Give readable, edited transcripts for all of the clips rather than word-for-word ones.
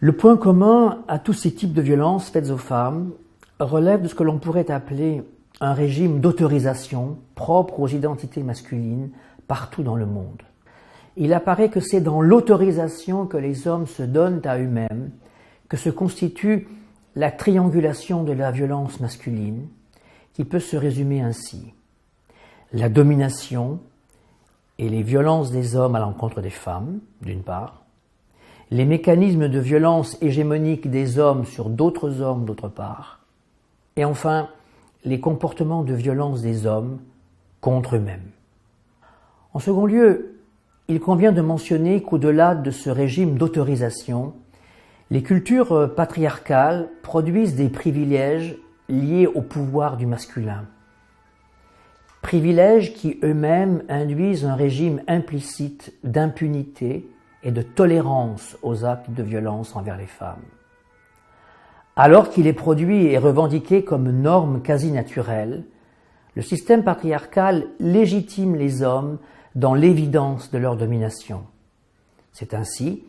Le point commun à tous ces types de violences faites aux femmes relève de ce que l'on pourrait appeler un régime d'autorisation propre aux identités masculines partout dans le monde. Il apparaît que c'est dans l'autorisation que les hommes se donnent à eux-mêmes que se constitue la triangulation de la violence masculine, qui peut se résumer ainsi. La domination et les violences des hommes à l'encontre des femmes, d'une part, les mécanismes de violence hégémonique des hommes sur d'autres hommes, d'autre part, et enfin, les comportements de violence des hommes contre eux-mêmes. En second lieu, il convient de mentionner qu'au-delà de ce régime d'autorisation, les cultures patriarcales produisent des privilèges liés au pouvoir du masculin. Privilèges qui eux-mêmes induisent un régime implicite d'impunité et de tolérance aux actes de violence envers les femmes. Alors qu'il est produit et revendiqué comme norme quasi naturelle, le système patriarcal légitime les hommes dans l'évidence de leur domination. C'est ainsi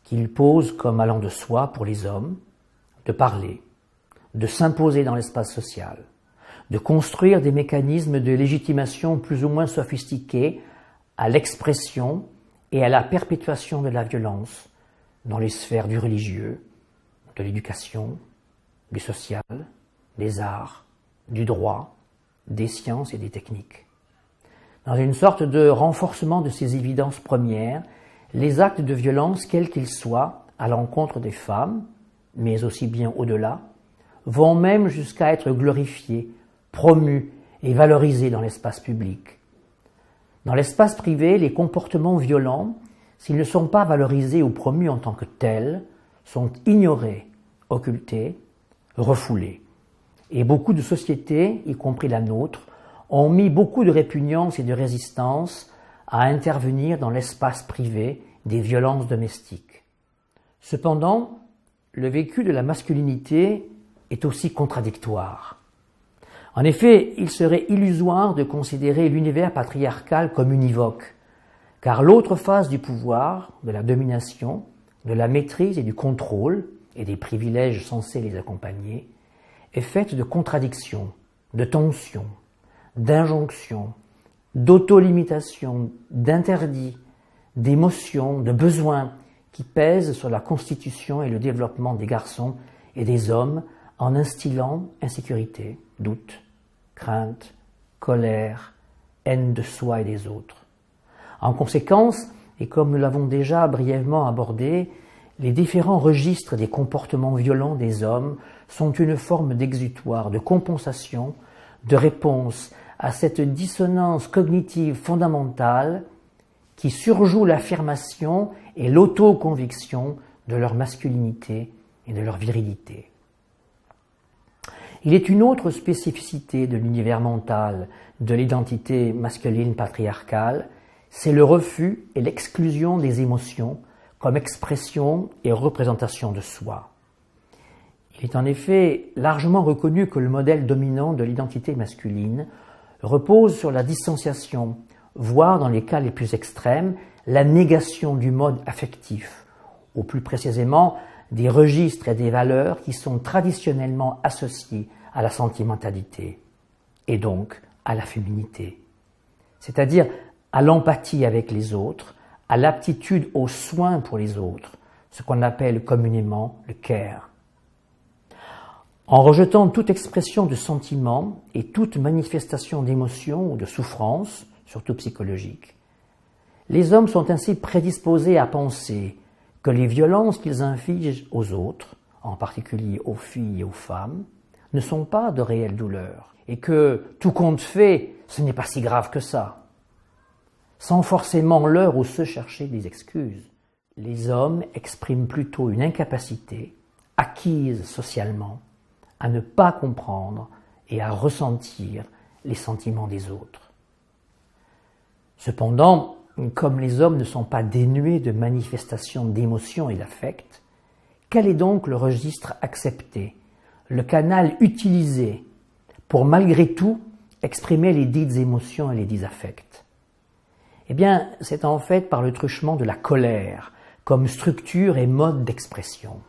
qu'il pose comme allant de soi pour les hommes de parler, de s'imposer dans l'espace social, de construire des mécanismes de légitimation plus ou moins sophistiqués à l'expression et à la perpétuation de la violence dans les sphères du religieux, de l'éducation, du social, des arts, du droit, des sciences et des techniques. Dans une sorte de renforcement de ces évidences premières, les actes de violence, quels qu'ils soient, à l'encontre des femmes, mais aussi bien au-delà, vont même jusqu'à être glorifiés, promus et valorisés dans l'espace public. Dans l'espace privé, les comportements violents, s'ils ne sont pas valorisés ou promus en tant que tels, sont ignorés, occultés, refoulés. Et beaucoup de sociétés, y compris la nôtre, ont mis beaucoup de répugnance et de résistance à intervenir dans l'espace privé des violences domestiques. Cependant, le vécu de la masculinité est aussi contradictoire. En effet, il serait illusoire de considérer l'univers patriarcal comme univoque, car l'autre face du pouvoir, de la domination, de la maîtrise et du contrôle, et des privilèges censés les accompagner, est faite de contradictions, de tensions, d'injonctions, d'auto-limitation, d'interdits, d'émotions, de besoins qui pèsent sur la constitution et le développement des garçons et des hommes en instillant insécurité, doute, crainte, colère, haine de soi et des autres. En conséquence, et comme nous l'avons déjà brièvement abordé, les différents registres des comportements violents des hommes sont une forme d'exutoire, de compensation, de réponse à cette dissonance cognitive fondamentale qui surjoue l'affirmation et l'auto-conviction de leur masculinité et de leur virilité. Il est une autre spécificité de l'univers mental de l'identité masculine patriarcale, c'est le refus et l'exclusion des émotions comme expression et représentation de soi. Il est en effet largement reconnu que le modèle dominant de l'identité masculine repose sur la distanciation, voire dans les cas les plus extrêmes, la négation du mode affectif, ou plus précisément des registres et des valeurs qui sont traditionnellement associés à la sentimentalité, et donc à la féminité, c'est-à-dire à l'empathie avec les autres, à l'aptitude aux soins pour les autres, ce qu'on appelle communément le care. En rejetant toute expression de sentiment et toute manifestation d'émotion ou de souffrance, surtout psychologique, les hommes sont ainsi prédisposés à penser que les violences qu'ils infligent aux autres, en particulier aux filles et aux femmes, ne sont pas de réelles douleurs et que, tout compte fait, ce n'est pas si grave que ça. Sans forcément leur ou se chercher des excuses, les hommes expriment plutôt une incapacité, acquise socialement, à ne pas comprendre et à ressentir les sentiments des autres. Cependant, comme les hommes ne sont pas dénués de manifestations d'émotion et d'affect, quel est donc le registre accepté, le canal utilisé pour malgré tout exprimer les dites émotions et les dits affects? Eh bien, c'est en fait par le truchement de la colère comme structure et mode d'expression.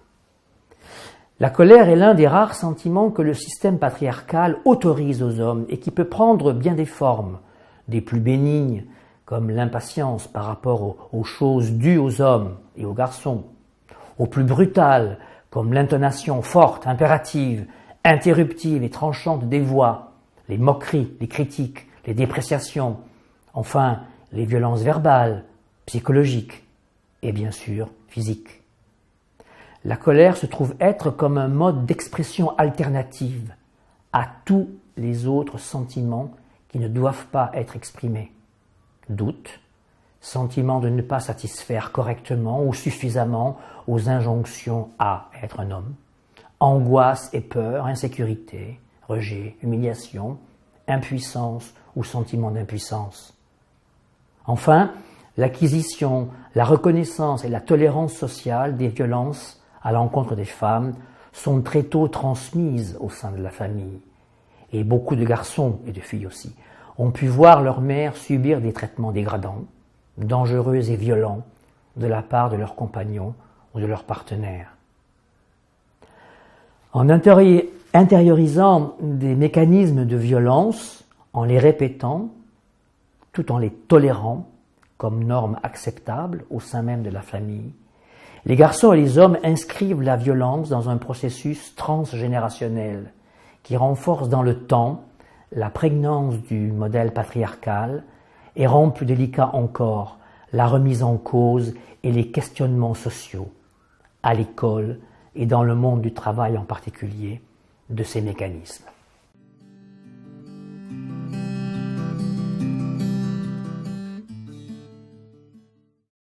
La colère est l'un des rares sentiments que le système patriarcal autorise aux hommes et qui peut prendre bien des formes, des plus bénignes, comme l'impatience par rapport aux choses dues aux hommes et aux garçons, aux plus brutales, comme l'intonation forte, impérative, interruptive et tranchante des voix, les moqueries, les critiques, les dépréciations, enfin les violences verbales, psychologiques et bien sûr physiques. La colère se trouve être comme un mode d'expression alternative à tous les autres sentiments qui ne doivent pas être exprimés. Doute, sentiment de ne pas satisfaire correctement ou suffisamment aux injonctions à être un homme, angoisse et peur, insécurité, rejet, humiliation, impuissance ou sentiment d'impuissance. Enfin, l'acquisition, la reconnaissance et la tolérance sociale des violences à l'encontre des femmes sont très tôt transmises au sein de la famille. Et beaucoup de garçons, et de filles aussi, ont pu voir leur mère subir des traitements dégradants, dangereux et violents de la part de leurs compagnons ou de leurs partenaires. En intériorisant des mécanismes de violence, en les répétant, tout en les tolérant comme normes acceptables au sein même de la famille, les garçons et les hommes inscrivent la violence dans un processus transgénérationnel qui renforce dans le temps la prégnance du modèle patriarcal et rend plus délicat encore la remise en cause et les questionnements sociaux, à l'école et dans le monde du travail en particulier, de ces mécanismes.